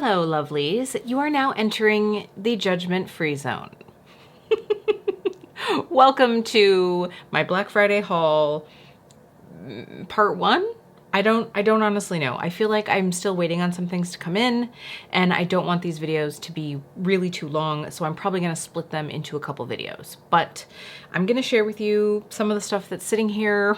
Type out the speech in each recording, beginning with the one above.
Hello, lovelies. You are now entering the judgment-free zone. Welcome to my Black Friday haul, part one. I don't honestly know. I feel like I'm still waiting on some things to come in, and I don't want these videos to be really too long, so I'm probably gonna split them into a couple videos. But I'm gonna share with you some of the stuff that's sitting here.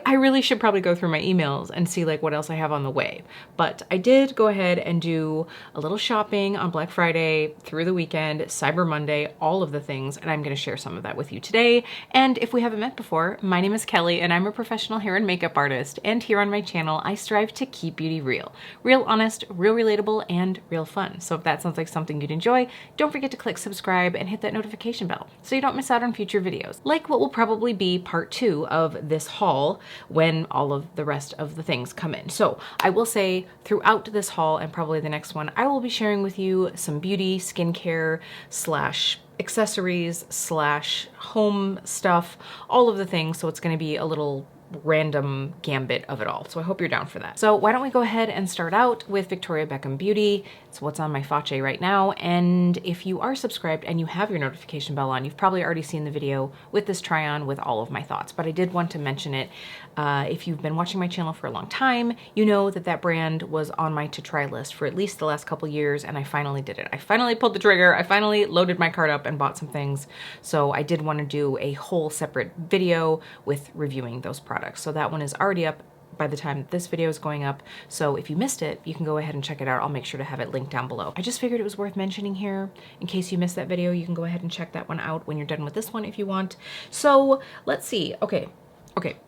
I really should probably go through my emails and see like what else I have on the way. But I did go ahead and do a little shopping on Black Friday, through the weekend, Cyber Monday, all of the things, and I'm gonna share some of that with you today. And if we haven't met before, my name is Kelly and I'm a professional hair and makeup artist. And here on my channel, I strive to keep beauty real. Real honest, real relatable, and real fun. So if that sounds like something you'd enjoy, don't forget to click subscribe and hit that notification bell so you don't miss out on future videos. Like what will probably be part two of this haul when all of the rest of the things come in. So I will say throughout this haul and probably the next one, I will be sharing with you some beauty, skincare, slash accessories, slash home stuff, all of the things. So it's going to be a little random gambit of it all. So I hope you're down for that. So why don't we go ahead and start out with Victoria Beckham Beauty. It's what's on my face right now. And if you are subscribed and you have your notification bell on, you've probably already seen the video with this try on with all of my thoughts, but I did want to mention it. If you've been watching my channel for a long time, you know that that brand was on my to try list for at least the last couple years, and I finally did it. I finally pulled the trigger. I finally loaded my cart up and bought some things. So I did want to do a whole separate video with reviewing those products. So that one is already up by the time this video is going up. So if you missed it, you can go ahead and check it out. I'll make sure to have it linked down below. I just figured it was worth mentioning here. In case you missed that video, you can go ahead and check that one out when you're done with this one if you want. So let's see. Okay,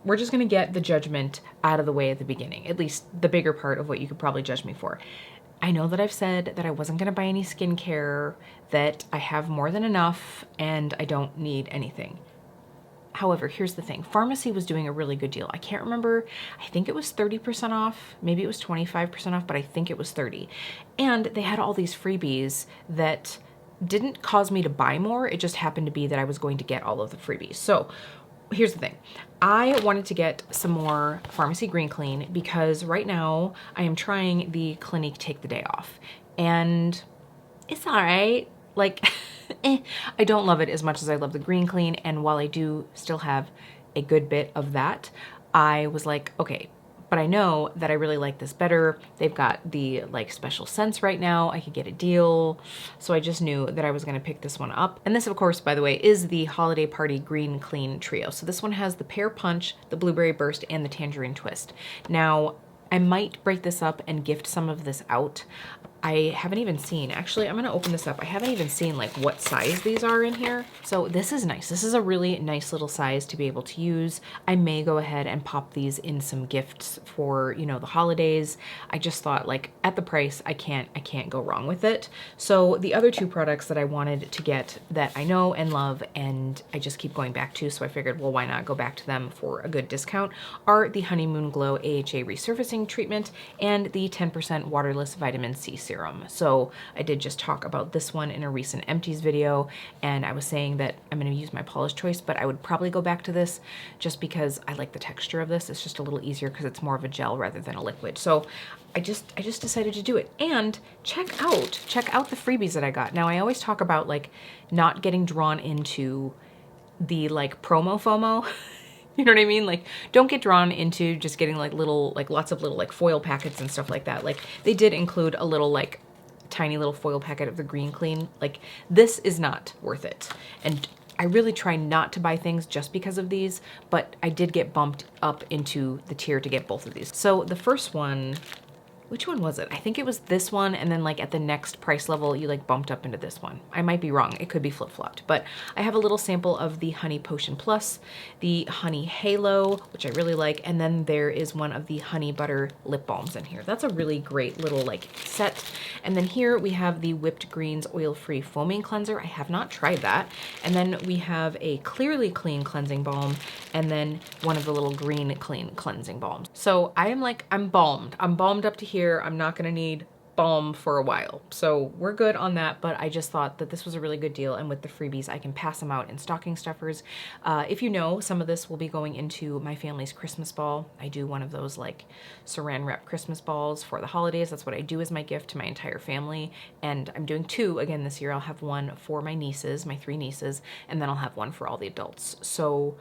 we're just gonna get the judgment out of the way at the beginning, at least the bigger part of what you could probably judge me for. I know that I've said that I wasn't gonna buy any skincare, that I have more than enough, and I don't need anything. However, here's the thing. Farmacy was doing a really good deal. I can't remember. I think it was 30% off. Maybe it was 25% off, but I think it was 30. And they had all these freebies that didn't cause me to buy more. It just happened to be that I was going to get all of the freebies. So here's the thing. I wanted to get some more Farmacy Green Clean because right now I am trying the Clinique Take the Day Off. And it's all right. Like, I don't love it as much as I love the Green Clean, and while I do still have a good bit of that, I was like, okay, but I know that I really like this better. They've got the like special scents right now. I could get a deal. So I just knew that I was gonna pick this one up. And this, of course, by the way, is the Holiday Party Green Clean Trio. So this one has the Pear Punch, the Blueberry Burst, and the Tangerine Twist. Now, I might break this up and gift some of this out. I haven't even seen, actually, I'm gonna open this up. I haven't even seen like what size these are in here. So this is nice. This is a really nice little size to be able to use. I may go ahead and pop these in some gifts for, you know, the holidays. I just thought like at the price, I can't go wrong with it. So the other two products that I wanted to get that I know and love and I just keep going back to, so I figured, well, why not go back to them for a good discount, are the Honeymoon Glow AHA Resurfacing Treatment and the 10% Waterless Vitamin C Serum. So I did just talk about this one in a recent empties video, and I was saying that I'm going to use my Paula's Choice, but I would probably go back to this just because I like the texture of this. It's just a little easier because it's more of a gel rather than a liquid. So I just decided to do it. And check out the freebies that I got. Now I always talk about like not getting drawn into the like promo FOMO. You know what I mean? Like, don't get drawn into just getting like little, like lots of little like foil packets and stuff like that. Like they did include a little like tiny little foil packet of the Green Clean. Like this is not worth it. And I really try not to buy things just because of these, but I did get bumped up into the tier to get both of these. So the first one, which one was it? I think it was this one, and then like at the next price level, you like bumped up into this one. I might be wrong. It could be flip-flopped, but I have a little sample of the Honey Potion Plus, the Honey Halo, which I really like, and then there is one of the Honey Butter Lip Balms in here. That's a really great little like set. And then here we have the Whipped Greens Oil-Free Foaming Cleanser. I have not tried that. And then we have a Clearly Clean Cleansing Balm, and then one of the little Green Clean Cleansing Balms. So I am like, I'm balmed. I'm balmed up to here. I'm not gonna need balm for a while. So we're good on that, but I just thought that this was a really good deal, and with the freebies, I can pass them out in stocking stuffers. If you know, some of this will be going into my family's Christmas ball. I do one of those like saran wrap Christmas balls for the holidays. That's what I do as my gift to my entire family. And I'm doing 2 again this year. I'll have one for my nieces, my 3 nieces, and then I'll have one for all the adults. So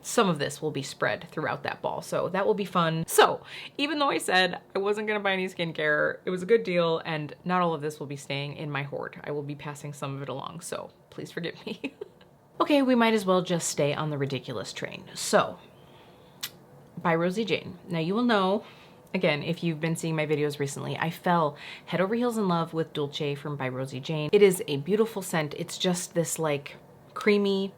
some of this will be spread throughout that ball, so that will be fun. So even though I said I wasn't gonna buy any skincare, it was a good deal, and not all of this will be staying in my hoard. I will be passing some of it along, so please forgive me. Okay, we might as well just stay on the ridiculous train. So, by Rosie Jane. Now you will know, again, if you've been seeing my videos recently, I fell head over heels in love with Dulce from By Rosie Jane. It is a beautiful scent. It's just this like creamy,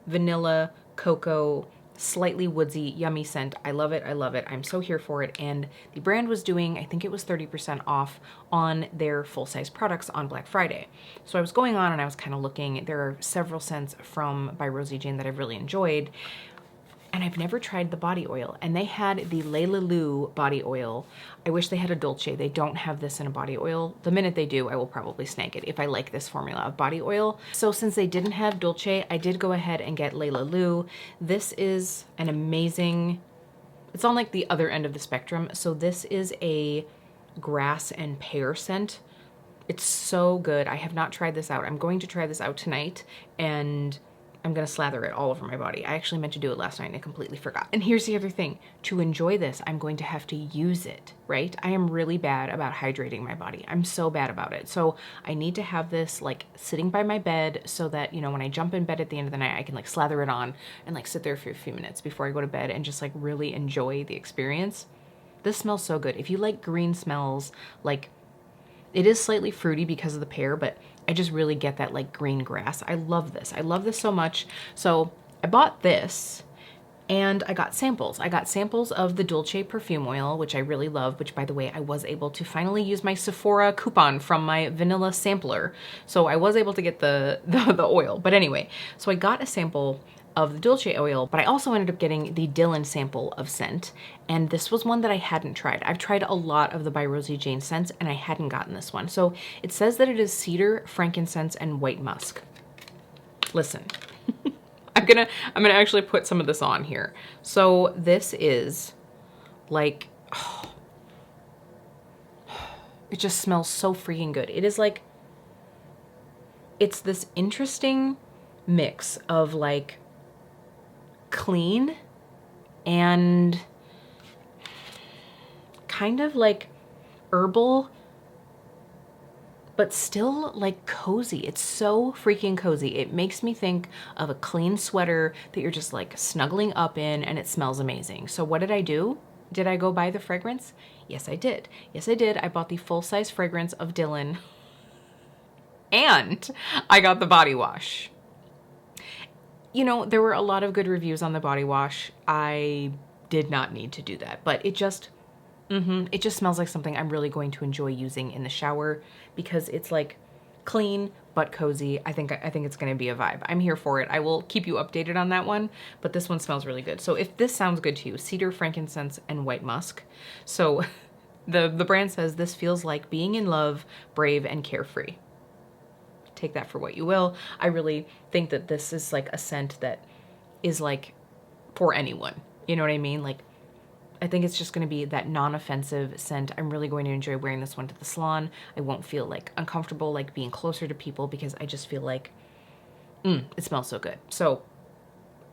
vanilla, cocoa, slightly woodsy, yummy scent. I love it. I love it. I'm so here for it. And the brand was doing, I think it was 30% off on their full-size products on Black Friday. So I was going on and I was kind of looking. There are several scents from By Rosie Jane that I've really enjoyed. And I've never tried the body oil, and they had the Layla Lou body oil. I wish they had a Dulce. They don't have this in a body oil. The minute they do, I will probably snag it if I like this formula of body oil. So since they didn't have Dulce, I did go ahead and get Layla Lou. This is an amazing, it's on like the other end of the spectrum. So this is a grass and pear scent. It's so good. I have not tried this out. I'm going to try this out tonight, and I'm gonna slather it all over my body. I actually meant to do it last night and I completely forgot. And here's the other thing, to enjoy this, I'm going to have to use it, right? I am really bad about hydrating my body. I'm so bad about it. So I need to have this like sitting by my bed so that, you know, when I jump in bed at the end of the night, I can like slather it on and like sit there for a few minutes before I go to bed and just like really enjoy the experience. This smells so good. If you like green smells, like it is slightly fruity because of the pear, but I just really get that like green grass. I love this. I love this so much. So I bought this and I got samples. I got samples of the Dulce perfume oil, which I really love, which by the way, I was able to finally use my Sephora coupon from my vanilla sampler. So I was able to get the oil. But anyway, so I got a sample of the Dulce oil, but I also ended up getting the Dylan sample of scent. And this was one that I hadn't tried. I've tried a lot of the By Rosie Jane scents and I hadn't gotten this one. So it says that it is cedar, frankincense, and white musk. Listen, I'm gonna actually put some of this on here. So this is like, oh, it just smells so freaking good. It is like, it's this interesting mix of like clean and kind of like herbal, but still like cozy. It's so freaking cozy. It makes me think of a clean sweater that you're just like snuggling up in, and it smells amazing. So what did I do? Did I go buy the fragrance? Yes, I did. Yes, I did. I bought the full-size fragrance of Dylan and I got the body wash. You know, there were a lot of good reviews on the body wash. I did not need to do that, but it just, it just smells like something I'm really going to enjoy using in the shower because it's like clean but cozy. I think it's going to be a vibe. I'm here for it. I will keep you updated on that one, but this one smells really good. So if this sounds good to you, cedar, frankincense, and white musk. So the brand says this feels like being in love, brave, and carefree. Take that for what you will. I really think that this is like a scent that is like for anyone. You know what I mean? Like, I think it's just going to be that non-offensive scent. I'm really going to enjoy wearing this one to the salon. I won't feel like uncomfortable, like being closer to people, because I just feel like, it smells so good. So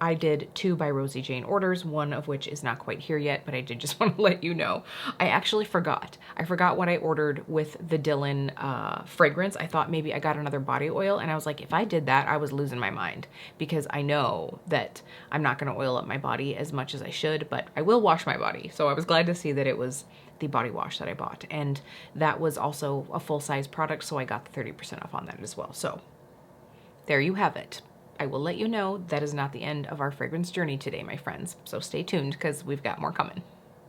I did 2 By Rosie Jane orders, one of which is not quite here yet, but I did just want to let you know. I actually forgot. I forgot what I ordered with the Dylan fragrance. I thought maybe I got another body oil, and I was like, if I did that, I was losing my mind, because I know that I'm not going to oil up my body as much as I should, but I will wash my body. So I was glad to see that it was the body wash that I bought, and that was also a full-size product, so I got the 30% off on that as well. So there you have it. I will let you know that is not the end of our fragrance journey today, my friends. So stay tuned because we've got more coming.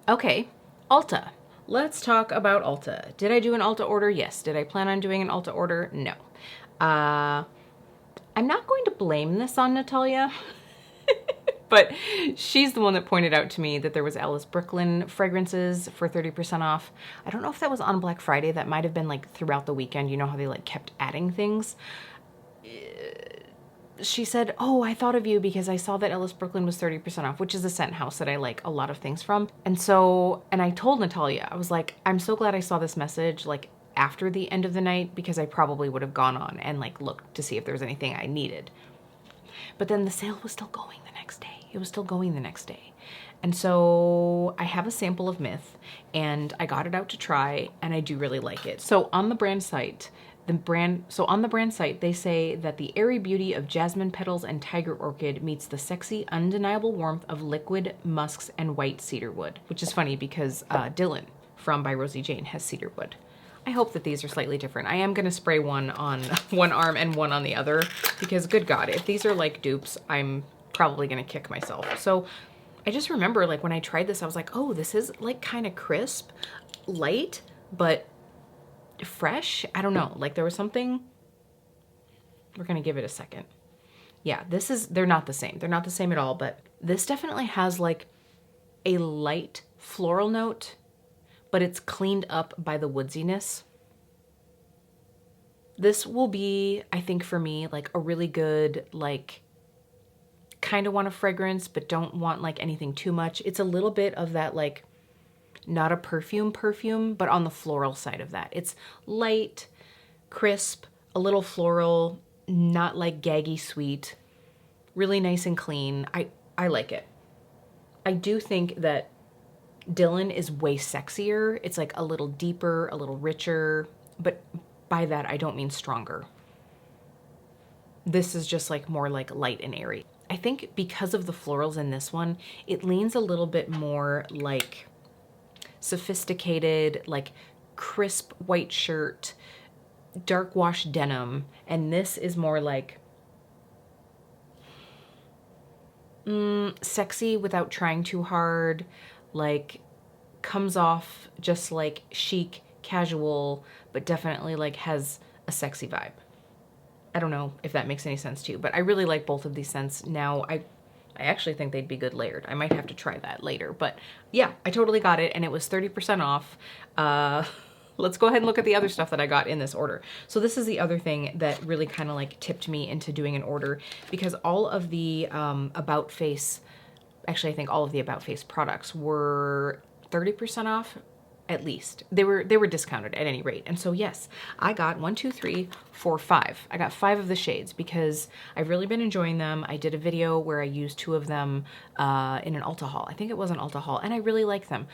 Okay, Ulta. Let's talk about Ulta. Did I do an Ulta order? Yes. Did I plan on doing an Ulta order? No. I'm not going to blame this on Natalia. But she's the one that pointed out to me that there was Alice Brooklyn fragrances for 30% off. I don't know if that was on Black Friday. That might have been like throughout the weekend. You know how they like kept adding things. She said, oh, I thought of you because I saw that Alice Brooklyn was 30% off, which is a scent house that I like a lot of things from. And I told Natalia, I was like, I'm so glad I saw this message like after the end of the night, because I probably would have gone on and like looked to see if there was anything I needed. But then the sale was still going the next day. It was still going the next day. And so I have a sample of Myth and I got it out to try and I do really like it. So on the brand site, they say that the airy beauty of jasmine petals and tiger orchid meets the sexy, undeniable warmth of liquid musks and white cedarwood, which is funny because Dylan from By Rosie Jane has cedarwood. I hope that these are slightly different. I am gonna spray one on one arm and one on the other because good God, if these are like dupes, I'm probably gonna kick myself. So I just remember like when I tried this, I was like, oh, this is like kind of crisp, light, but fresh. I don't know, like there was something. We're gonna give it a second. Yeah, they're not the same. They're not the same at all, but this definitely has like a light floral note, but it's cleaned up by the woodsiness. This will be, I think for me, like a really good, like kind of want a fragrance, but don't want like anything too much. It's a little bit of that like, not a perfume, but on the floral side of that. It's light, crisp, a little floral, not like gaggy sweet, really nice and clean. I like it. I do think that Dylan is way sexier. It's like a little deeper, a little richer, but by that I don't mean stronger. This is just like more like light and airy. I think because of the florals in this one, it leans a little bit more like sophisticated, like crisp white shirt, dark wash denim, and this is more like sexy without trying too hard, like comes off just like chic, casual, but definitely like has a sexy vibe. I don't know if that makes any sense to you, but I really like both of these scents. Now I actually think they'd be good layered. I might have to try that later, but yeah, I totally got it and it was 30% off. Let's go ahead and look at the other stuff that I got in this order. So this is the other thing that really kind of like tipped me into doing an order, because all of the About Face, actually I think all of the About Face products were 30% off at least. They were discounted at any rate. And so yes, I got 1, 2, 3, 4, 5. I got 5 of the shades because I've really been enjoying them. I did a video where I used 2 of them in an Ulta haul. I think it was an Ulta haul, and I really like them.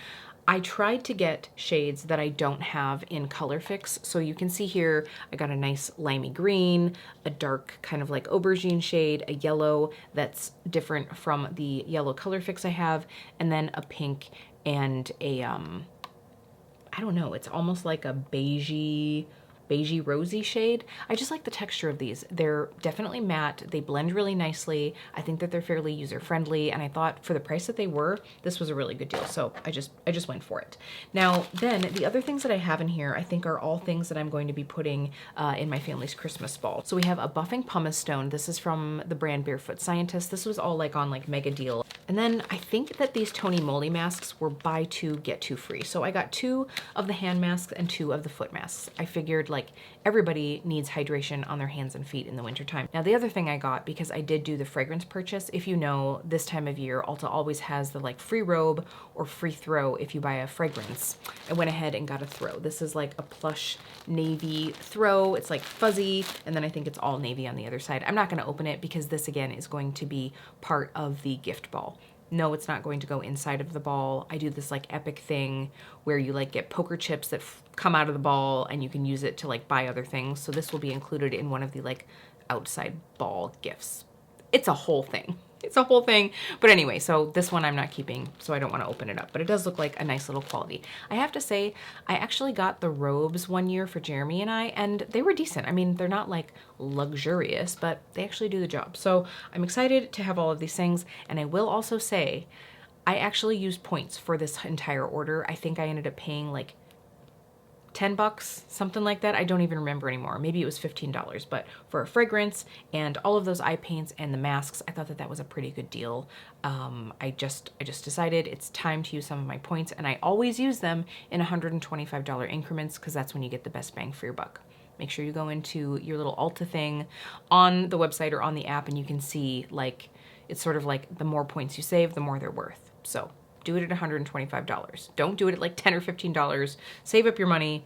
I tried to get shades that I don't have in Color Fix. So you can see here, I got a nice limey green, a dark kind of like aubergine shade, a yellow that's different from the yellow Color Fix I have, and then a pink and a, I don't know, it's almost like a beigey rosy shade. I just like the texture of these. They're definitely matte. They blend really nicely. I think that they're fairly user-friendly, and I thought for the price that they were, this was a really good deal. So I just went for it. Now, then the other things that I have in here, I think are all things that I'm going to be putting in my family's Christmas ball. So we have a buffing pumice stone. This is from the brand Barefoot Scientist. This was all like on like mega deal. And then I think that these Tony Moly masks were buy 2, get 2 free. So I got 2 of the hand masks and 2 of the foot masks. I figured like everybody needs hydration on their hands and feet in the wintertime. Now the other thing I got, because I did do the fragrance purchase, if you know, this time of year, Ulta always has the like free robe or free throw if you buy a fragrance. I went ahead and got a throw. This is like a plush navy throw. It's like fuzzy, and then I think it's all navy on the other side. I'm not gonna open it because this again is going to be part of the gift ball. No, it's not going to go inside of the ball. I do this like epic thing where you like get poker chips that come out of the ball and you can use it to like buy other things. So this will be included in one of the like outside ball gifts. It's a whole thing. It's a whole thing. But anyway, so this one I'm not keeping, so I don't want to open it up, but it does look like a nice little quality. I have to say, I actually got the robes one year for Jeremy and I, and they were decent. I mean, they're not like luxurious, but they actually do the job. So I'm excited to have all of these things. And I will also say, I actually used points for this entire order. I think I ended up paying like 10 bucks, something like that. I don't even remember anymore. Maybe it was $15, but for a fragrance and all of those eye paints and the masks, I thought that that was a pretty good deal. I just decided it's time to use some of my points, and I always use them in $125 increments because that's when you get the best bang for your buck. Make sure you go into your little Ulta thing on the website or on the app, and you can see, like, it's sort of like the more points you save, the more they're worth. So do it at $125. Don't do it at like $10 or $15. Save up your money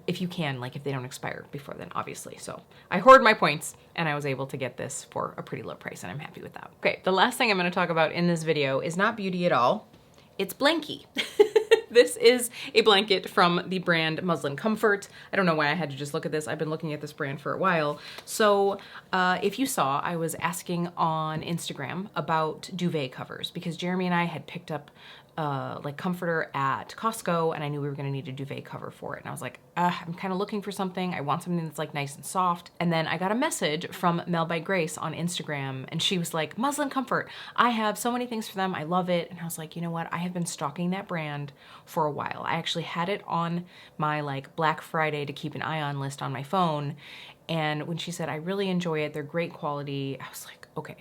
if you can, like if they don't expire before then, obviously. So I hoard my points, and I was able to get this for a pretty low price, and I'm happy with that. Okay, the last thing I'm gonna talk about in this video is not beauty at all. It's blankie. This is a blanket from the brand Muslin Comfort. I don't know why I had to just look at this. I've been looking at this brand for a while. So if you saw, I was asking on Instagram about duvet covers because Jeremy and I had picked up like comforter at Costco, and I knew we were gonna need a duvet cover for it. And I was like, I'm kind of looking for something. I want something that's like nice and soft. And then I got a message from Mel by Grace on Instagram, and she was like, Muslin Comfort, I have so many things for them. I love it. And I was like, you know what? I have been stalking that brand for a while. I actually had it on my like Black Friday to keep an eye on list on my phone. And when she said, I really enjoy it, they're great quality, I was like, okay.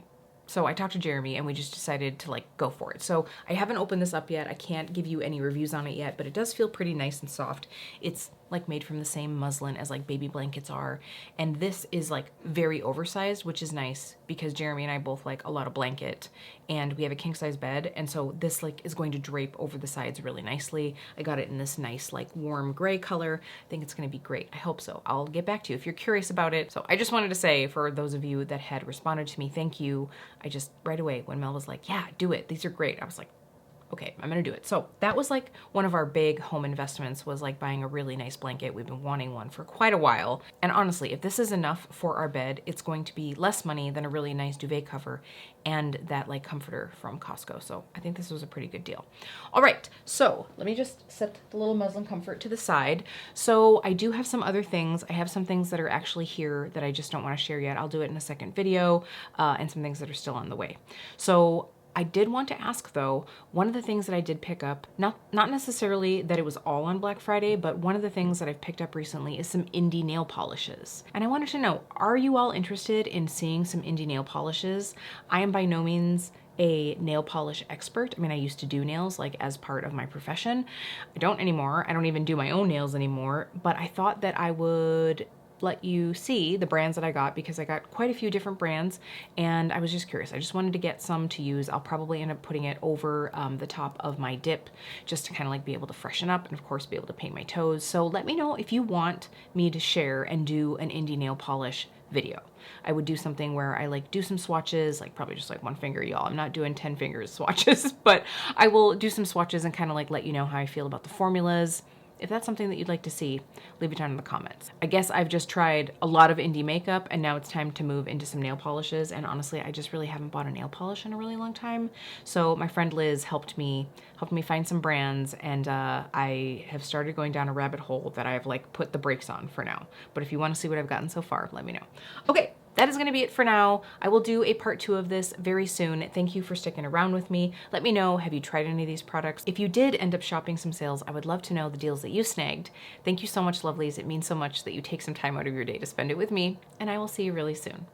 So I talked to Jeremy, and we just decided to like go for it. So I haven't opened this up yet. I can't give you any reviews on it yet, but it does feel pretty nice and soft. It's like made from the same muslin as like baby blankets are. And this is like very oversized, which is nice because Jeremy and I both like a lot of blanket, and we have a king size bed. And so this like is going to drape over the sides really nicely. I got it in this nice like warm gray color. I think it's gonna be great. I hope so. I'll get back to you if you're curious about it. So I just wanted to say, for those of you that had responded to me, thank you. I just right away when Mel was like, yeah, do it, these are great, I was like, okay, I'm gonna do it. So that was like one of our big home investments, was like buying a really nice blanket. We've been wanting one for quite a while. And honestly, if this is enough for our bed, it's going to be less money than a really nice duvet cover and that like comforter from Costco. So I think this was a pretty good deal. All right, so let me just set the little Muslin Comfort to the side. So I do have some other things. I have some things that are actually here that I just don't wanna share yet. I'll do it in a second video, and some things that are still on the way. So I did want to ask though, one of the things that I did pick up, not necessarily that it was all on Black Friday, but one of the things that I've picked up recently is some indie nail polishes. And I wanted to know, are you all interested in seeing some indie nail polishes? I am by no means a nail polish expert. I mean, I used to do nails like as part of my profession. I don't anymore. I don't even do my own nails anymore, but I thought that I would let you see the brands that I got because I got quite a few different brands, and I was just curious. I just wanted to get some to use. I'll probably end up putting it over the top of my dip just to kind of like be able to freshen up and of course be able to paint my toes. So let me know if you want me to share and do an indie nail polish video. I would do something where I like do some swatches, like probably just like one finger, y'all. I'm not doing 10 fingers swatches, but I will do some swatches and kind of like let you know how I feel about the formulas. If that's something that you'd like to see, leave it down in the comments. I guess I've just tried a lot of indie makeup, and now it's time to move into some nail polishes. And honestly, I just really haven't bought a nail polish in a really long time. So my friend Liz helped me find some brands, and I have started going down a rabbit hole that I've like put the brakes on for now. But if you want to see what I've gotten so far, let me know. Okay. That is gonna be it for now. I will do a part 2 of this very soon. Thank you for sticking around with me. Let me know, have you tried any of these products? If you did end up shopping some sales, I would love to know the deals that you snagged. Thank you so much, lovelies. It means so much that you take some time out of your day to spend it with me, and I will see you really soon.